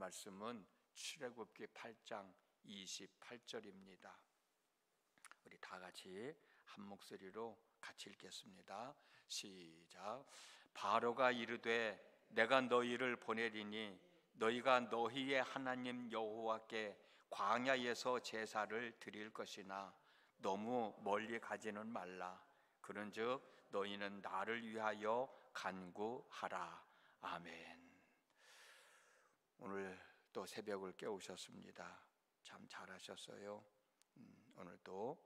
말씀은 출애굽기 8장 28절입니다. 우리 다 같이 한 목소리로 같이 읽겠습니다. 시작. 바로가 이르되 내가 너희를 보내리니 너희가 너희의 하나님 여호와께 광야에서 제사를 드릴 것이나 너무 멀리 가지는 말라. 그런즉 너희는 나를 위하여 간구하라. 아멘. 오늘 또 새벽을 깨우셨습니다. 참 잘하셨어요. 오늘도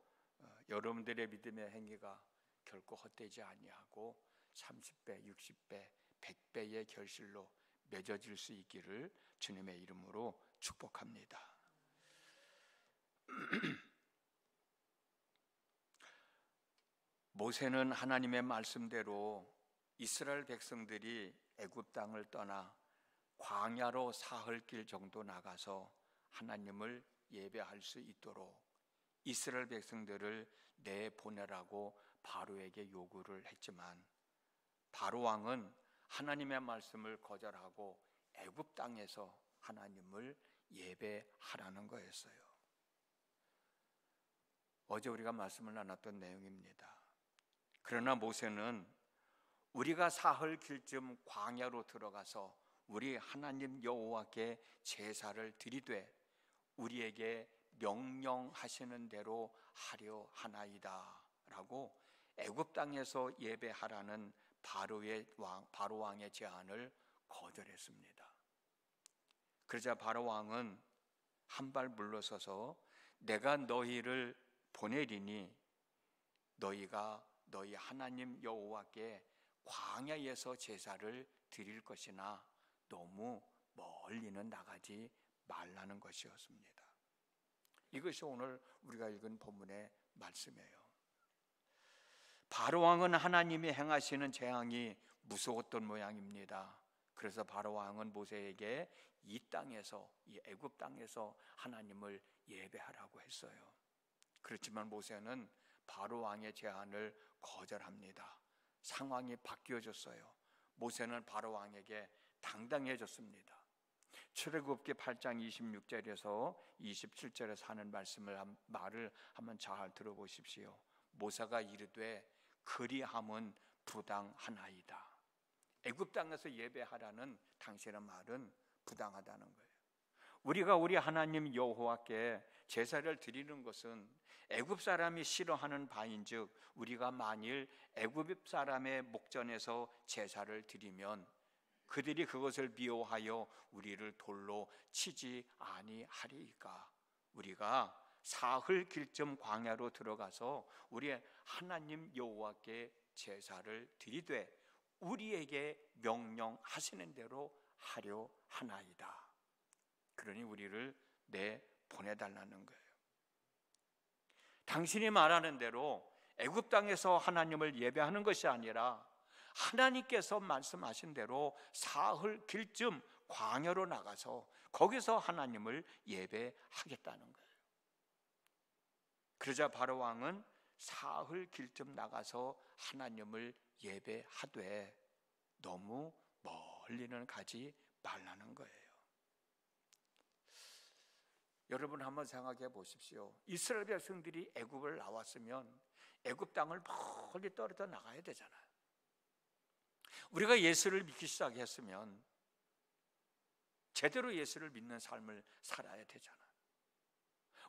여러분들의 믿음의 행위가 결코 헛되지 아니하고 30배, 60배, 100배의 결실로 맺어질 수 있기를 주님의 이름으로 축복합니다. 모세는 하나님의 말씀대로 이스라엘 백성들이 애굽 땅을 떠나 광야로 사흘 길 정도 나가서 하나님을 예배할 수 있도록 이스라엘 백성들을 내보내라고 바로에게 요구를 했지만 바로 왕은 하나님의 말씀을 거절하고 애굽 땅에서 하나님을 예배하라는 거였어요. 어제 우리가 말씀을 나눴던 내용입니다. 그러나 모세는 우리가 사흘 길쯤 광야로 들어가서 우리 하나님 여호와께 제사를 드리되 우리에게 명령하시는 대로 하려 하나이다 라고 애굽 땅에서 예배하라는 바로 왕의 제안을 거절했습니다. 그러자 바로 왕은 한 발 물러서서 내가 너희를 보내리니 너희가 너희 하나님 여호와께 광야에서 제사를 드릴 것이나 너무 멀리는 나가지 말라는 것이었습니다. 이것이 오늘 우리가 읽은 본문의 말씀이에요. 바로왕은 하나님이 행하시는 재앙이 무서웠던 모양입니다. 그래서 바로왕은 모세에게 이 땅에서, 이 애굽 땅에서 하나님을 예배하라고 했어요. 그렇지만 모세는 바로왕의 제안을 거절합니다. 상황이 바뀌어졌어요. 모세는 바로왕에게 당당해졌습니다. 출애굽기 8장 26절에서 27절에서 하는 말을 한번 잘 들어보십시오. 모세가 이르되 그리함은 부당하나이다. 애굽 땅에서 예배하라는 당신의 말은 부당하다는 거예요. 우리가 우리 하나님 여호와께 제사를 드리는 것은 애굽 사람이 싫어하는 바인즉 우리가 만일 애굽 사람의 목전에서 제사를 드리면 그들이 그것을 미워하여 우리를 돌로 치지 아니하리이까. 우리가 사흘 길쯤 광야로 들어가서 우리 하나님 여호와께 제사를 드리되 우리에게 명령하시는 대로 하려 하나이다. 그러니 우리를 내보내달라는 거예요. 당신이 말하는 대로 애굽 땅에서 하나님을 예배하는 것이 아니라 하나님께서 말씀하신 대로 사흘 길쯤 광야로 나가서 거기서 하나님을 예배하겠다는 거예요. 그러자 바로 왕은 사흘 길쯤 나가서 하나님을 예배하되 너무 멀리는 가지 말라는 거예요. 여러분 한번 생각해 보십시오. 이스라엘 백성들이 애굽을 나왔으면 애굽 땅을 멀리 떨어져 나가야 되잖아요. 우리가 예수를 믿기 시작했으면 제대로 예수를 믿는 삶을 살아야 되잖아요.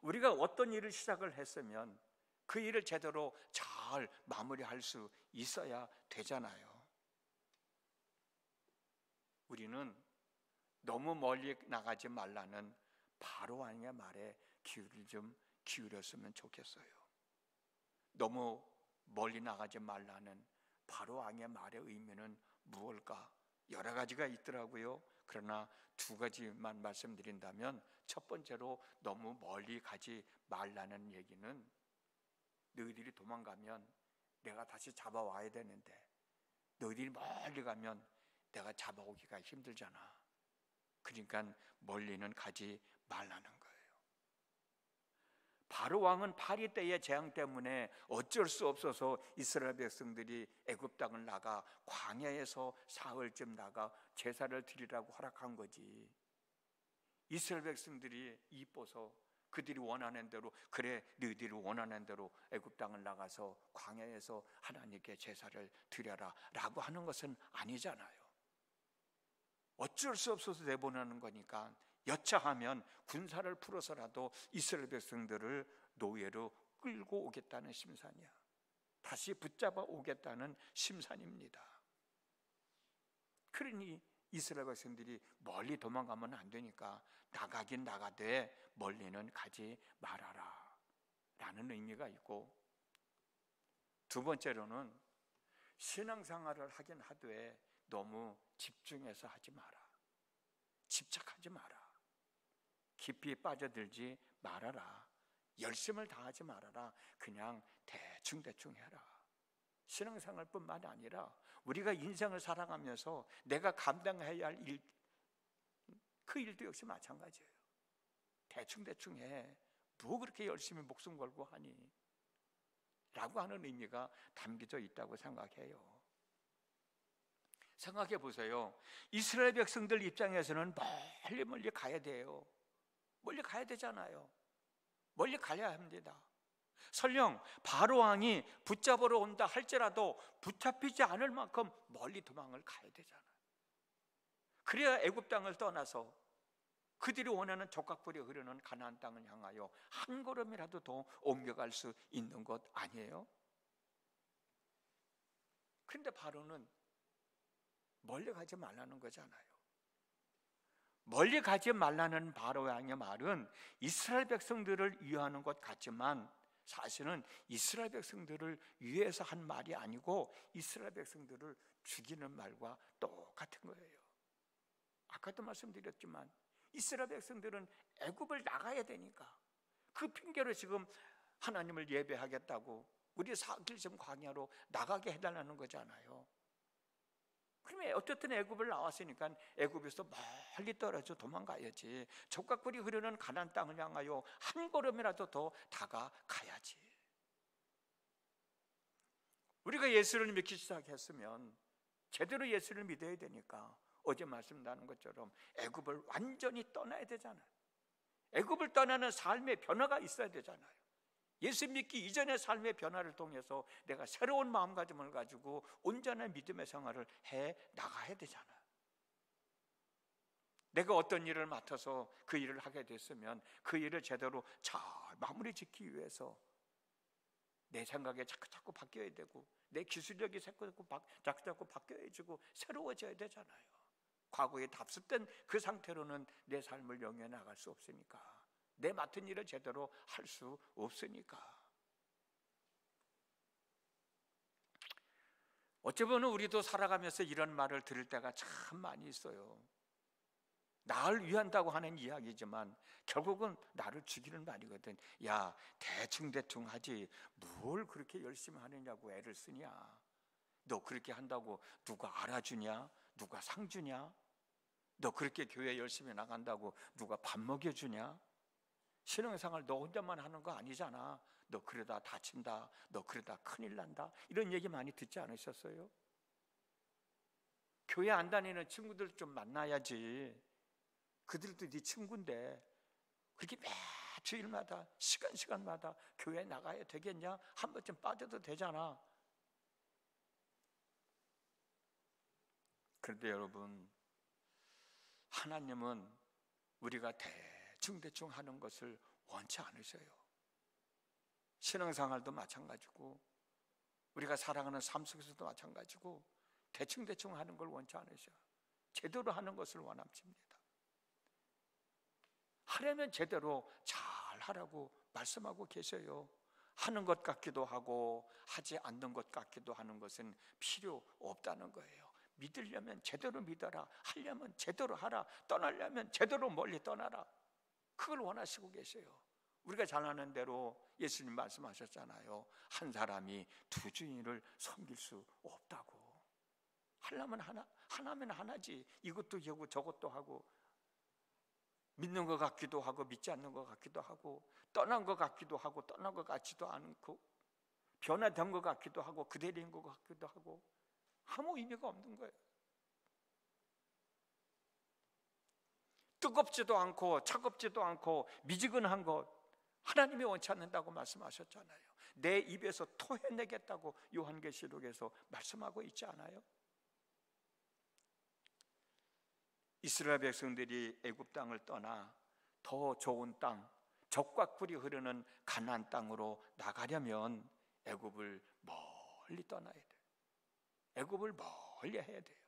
우리가 어떤 일을 시작을 했으면 그 일을 제대로 잘 마무리할 수 있어야 되잖아요. 우리는 너무 멀리 나가지 말라는 바로왕의 말에 귀를 좀 기울였으면 좋겠어요. 너무 멀리 나가지 말라는 바로왕의 말의 의미는 무엇일까? 여러 가지가 있더라고요. 그러나 두 가지만 말씀드린다면 첫 번째로 너무 멀리 가지 말라는 얘기는 너희들이 도망가면 내가 다시 잡아와야 되는데 너희들이 멀리 가면 내가 잡아오기가 힘들잖아. 그러니까 멀리는 가지 말라는 거예요. 바로 왕은 파리 때의 재앙 때문에 어쩔 수 없어서 이스라엘 백성들이 애굽 땅을 나가 광야에서 사흘쯤 나가 제사를 드리라고 허락한 거지. 이스라엘 백성들이 이뻐서 그들이 원하는 대로, 그래 너희들이 원하는 대로 애굽 땅을 나가서 광야에서 하나님께 제사를 드려라 라고 하는 것은 아니잖아요. 어쩔 수 없어서 내보내는 거니까 여차하면 군사를 풀어서라도 이스라엘 백성들을 노예로 끌고 오겠다는 심산이야. 다시 붙잡아 오겠다는 심산입니다. 그러니 이스라엘 백성들이 멀리 도망가면 안 되니까 나가긴 나가되 멀리는 가지 말아라 라는 의미가 있고, 두 번째로는 신앙생활을 하긴 하되 너무 집중해서 하지 마라. 집착하지 마라. 깊이 빠져들지 말아라. 열심을 다하지 말아라. 그냥 대충 해라. 신앙생활뿐만 아니라 우리가 인생을 살아가면서 내가 감당해야 할 일, 그 일도 역시 마찬가지예요. 대충 해. 뭐 그렇게 열심히 목숨 걸고 하니? 라고 하는 의미가 담겨져 있다고 생각해요. 생각해 보세요. 이스라엘 백성들 입장에서는 멀리 가야 돼요. 멀리 가야 되잖아요. 멀리 가야 합니다. 설령 바로왕이 붙잡으러 온다 할지라도 붙잡히지 않을 만큼 멀리 도망을 가야 되잖아요. 그래야 애굽 땅을 떠나서 그들이 원하는 족각불이 흐르는 가나안 땅을 향하여 한 걸음이라도 더 옮겨갈 수 있는 것 아니에요? 그런데 바로는 멀리 가지 말라는 거잖아요. 멀리 가지 말라는 바로왕의 말은 이스라엘 백성들을 위하는 것 같지만 사실은 이스라엘 백성들을 위해서 한 말이 아니고 이스라엘 백성들을 죽이는 말과 똑같은 거예요. 아까도 말씀드렸지만 이스라엘 백성들은 애굽을 나가야 되니까 그 핑계로 지금 하나님을 예배하겠다고 우리 40일 광야로 나가게 해달라는 거잖아요. 그러면 어쨌든 애굽을 나왔으니까 애굽에서 멀리 떨어져 도망가야지. 족각불이 흐르는 가나안 땅을 향하여 한 걸음이라도 더 다가가야지. 우리가 예수를 믿기 시작했으면 제대로 예수를 믿어야 되니까 어제 말씀 나눈 것처럼 애굽을 완전히 떠나야 되잖아요. 애굽을 떠나는 삶의 변화가 있어야 되잖아요. 예수 믿기 이전의 삶의 변화를 통해서 내가 새로운 마음가짐을 가지고 온전한 믿음의 생활을 해 나가야 되잖아요. 내가 어떤 일을 맡아서 그 일을 하게 됐으면 그 일을 제대로 잘 마무리 짓기 위해서 내 생각이 자꾸 바뀌어야 되고 내 기술력이 자꾸 바뀌어지고 새로워져야 되잖아요. 과거에 답습된 그 상태로는 내 삶을 영위해 나갈 수 없으니까, 내 맡은 일을 제대로 할 수 없으니까. 어찌 보면 우리도 살아가면서 이런 말을 들을 때가 참 많이 있어요. 나를 위한다고 하는 이야기지만 결국은 나를 죽이는 말이거든. 야, 대충 하지 뭘 그렇게 열심히 하느냐고 애를 쓰냐? 너 그렇게 한다고 누가 알아주냐? 누가 상 주냐? 너 그렇게 교회 열심히 나간다고 누가 밥 먹여주냐? 신앙생활 너 혼자만 하는 거 아니잖아. 너 그러다 다친다. 너 그러다 큰일 난다. 이런 얘기 많이 듣지 않으셨어요? 교회 안 다니는 친구들 좀 만나야지. 그들도 네 친구인데 그렇게 매 주일마다 시간마다 교회 나가야 되겠냐? 한 번쯤 빠져도 되잖아. 그런데 여러분, 하나님은 우리가 대충 하는 것을 원치 않으셔요. 신앙생활도 마찬가지고 우리가 살아가는 삶 속에서도 마찬가지고 대충 하는 걸 원치 않으셔요. 제대로 하는 것을 원하십니다. 하려면 제대로 잘 하라고 말씀하고 계셔요. 하는 것 같기도 하고 하지 않는 것 같기도 하는 것은 필요 없다는 거예요. 믿으려면 제대로 믿어라. 하려면 제대로 하라. 떠나려면 제대로 멀리 떠나라. 그걸 원하시고 계세요. 우리가 잘 아는 대로 예수님 말씀하셨잖아요. 한 사람이 두 주인을 섬길 수 없다고. 하려면 하나면 하나지. 이것도 하고 저것도 하고, 믿는 것 같기도 하고 믿지 않는 것 같기도 하고, 떠난 것 같기도 하고 떠난 것 같지도 않고, 변화된 것 같기도 하고 그대로인 것 같기도 하고, 아무 의미가 없는 거예요. 뜨겁지도 않고 차갑지도 않고 미지근한 것, 하나님이 원치 않는다고 말씀하셨잖아요. 내 입에서 토해내겠다고 요한계시록에서 말씀하고 있지 않아요? 이스라엘 백성들이 애굽 땅을 떠나 더 좋은 땅, 젖과 꿀이 흐르는 가나안 땅으로 나가려면 애굽을 멀리 떠나야 돼요. 애굽을 멀리 해야 돼요.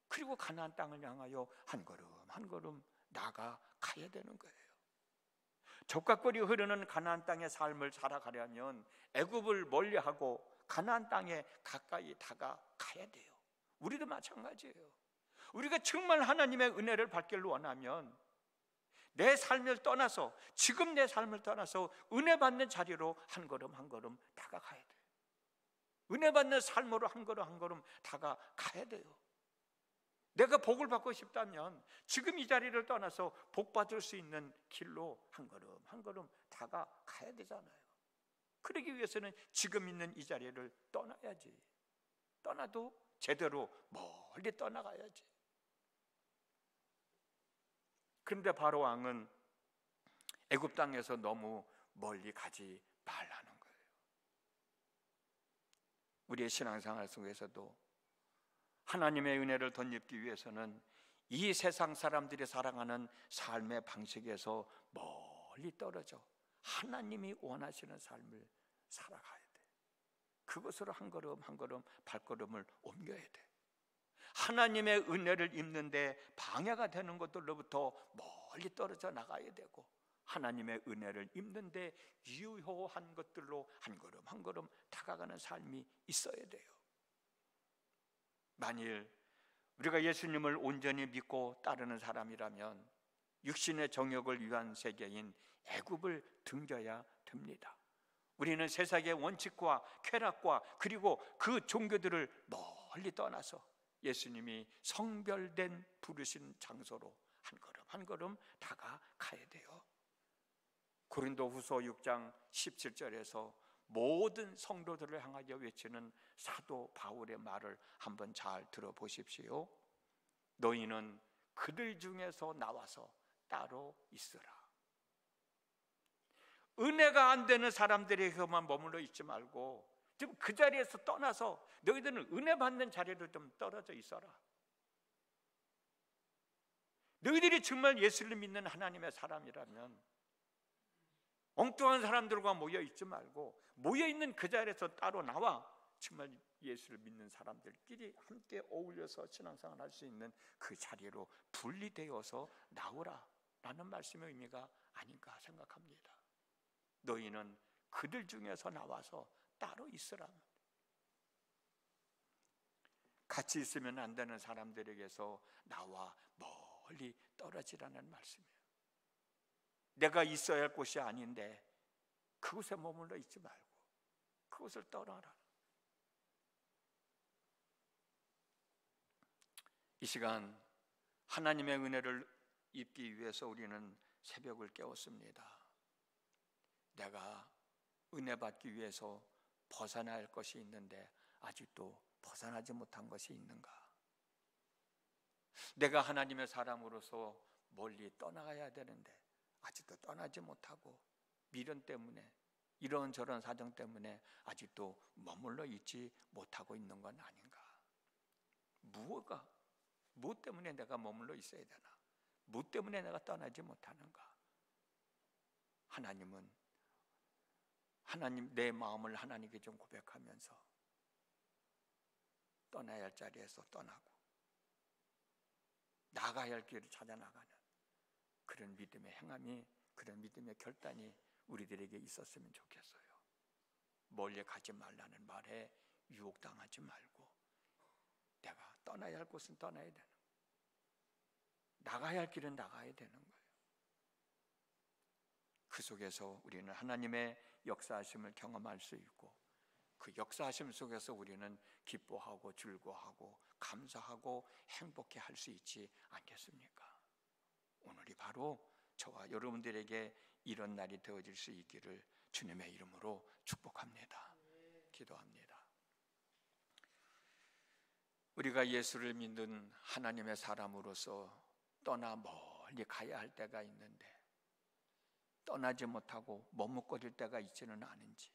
그리고 가나안 땅을 향하여 한 걸음 한 걸음 나아가야 되는 거예요. 젖과 꿀이 흐르는 가나안 땅의 삶을 살아가려면 애굽을 멀리하고 가나안 땅에 가까이 다가가야 돼요. 우리도 마찬가지예요. 우리가 정말 하나님의 은혜를 받기를 원하면 내 삶을 떠나서, 지금 내 삶을 떠나서 은혜 받는 자리로 한 걸음 한 걸음 다가가야 돼요. 은혜 받는 삶으로 한 걸음 한 걸음 다가가야 돼요. 내가 복을 받고 싶다면 지금 이 자리를 떠나서 복 받을 수 있는 길로 한 걸음 한 걸음 다가가야 되잖아요. 그러기 위해서는 지금 있는 이 자리를 떠나야지. 떠나도 제대로 멀리 떠나가야지. 그런데 바로 왕은 애굽 땅에서 너무 멀리 가지 말라는 거예요. 우리의 신앙생활 속에서도 하나님의 은혜를 덧입기 위해서는 이 세상 사람들이 살아가는 삶의 방식에서 멀리 떨어져 하나님이 원하시는 삶을 살아가야 돼. 그것으로 한 걸음 한 걸음 발걸음을 옮겨야 돼. 하나님의 은혜를 입는데 방해가 되는 것들로부터 멀리 떨어져 나가야 되고, 하나님의 은혜를 입는데 유효한 것들로 한 걸음 한 걸음 다가가는 삶이 있어야 돼요. 만일 우리가 예수님을 온전히 믿고 따르는 사람이라면 육신의 정욕을 위한 세계인 애굽을 등져야 됩니다. 우리는 세상의 원칙과 쾌락과 그리고 그 종교들을 멀리 떠나서 예수님이 성별된 부르신 장소로 한 걸음 한 걸음 다가가야 돼요. 고린도후서 6장 17절에서 모든 성도들을 향하여 외치는 사도 바울의 말을 한번 잘 들어보십시오. 너희는 그들 중에서 나와서 따로 있으라. 은혜가 안 되는 사람들에게만 머물러 있지 말고 지금 그 자리에서 떠나서 너희들은 은혜 받는 자리로 좀 떨어져 있어라. 너희들이 정말 예수를 믿는 하나님의 사람이라면 엉뚱한 사람들과 모여 있지 말고 모여 있는 그 자리에서 따로 나와 정말 예수를 믿는 사람들끼리 함께 어울려서 신앙생활 할 수 있는 그 자리로 분리되어서 나오라 라는 말씀의 의미가 아닌가 생각합니다. 너희는 그들 중에서 나와서 따로 있으라. 같이 있으면 안 되는 사람들에게서 나와 멀리 떨어지라는 말씀이에요. 내가 있어야 할 곳이 아닌데 그곳에 머물러 있지 말고 그곳을 떠나라. 이 시간 하나님의 은혜를 입기 위해서 우리는 새벽을 깨웠습니다. 내가 은혜 받기 위해서 벗어나야 할 것이 있는데 아직도 벗어나지 못한 것이 있는가? 내가 하나님의 사람으로서 멀리 떠나가야 되는데 아직도 떠나지 못하고 미련 때문에 이런저런 사정 때문에 아직도 머물러 있지 못하고 있는 건 아닌가? 무엇 때문에 내가 머물러 있어야 되나? 무엇 때문에 내가 떠나지 못하는가? 하나님 내 마음을 하나님께 좀 고백하면서 떠나야 할 자리에서 떠나고 나가야 할 길을 찾아 나가는 그런 믿음의 행함이, 그런 믿음의 결단이 우리들에게 있었으면 좋겠어요. 멀리 가지 말라는 말에 유혹당하지 말고 내가 떠나야 할 곳은 떠나야 되는 거예요. 나가야 할 길은 나가야 되는 거예요. 그 속에서 우리는 하나님의 역사하심을 경험할 수 있고 그 역사하심 속에서 우리는 기뻐하고 즐거워하고 감사하고 행복해 할 수 있지 않겠습니까? 오늘이 바로 저와 여러분들에게 이런 날이 되어질 수 있기를 주님의 이름으로 축복합니다. 기도합니다. 우리가 예수를 믿는 하나님의 사람으로서 떠나 멀리 가야 할 때가 있는데 떠나지 못하고 머뭇거릴 때가 있지는 않은지,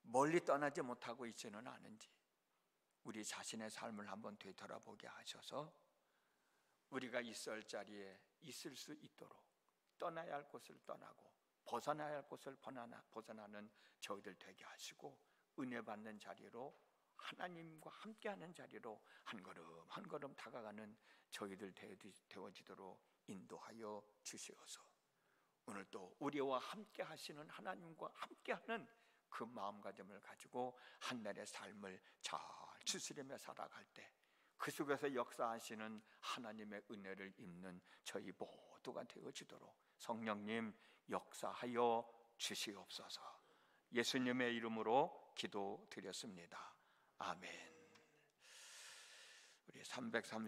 멀리 떠나지 못하고 있지는 않은지 우리 자신의 삶을 한번 되돌아보게 하셔서 우리가 있어야 할 자리에 있을 수 있도록 떠나야 할 곳을 떠나고 벗어나야 할 곳을 벗어나는 저희들 되게 하시고, 은혜 받는 자리로 하나님과 함께하는 자리로 한 걸음 한 걸음 다가가는 저희들 되어지도록 인도하여 주시옵소서. 오늘 또 우리와 함께 하시는 하나님과 함께하는 그 마음가짐을 가지고 한 날의 삶을 잘 추스리며 살아갈 때 그 속에서 역사하시는 하나님의 은혜를 입는 저희 모두가 되어지도록 성령님 역사하여 주시옵소서. 예수님의 이름으로 기도드렸습니다. 아멘. 우리 330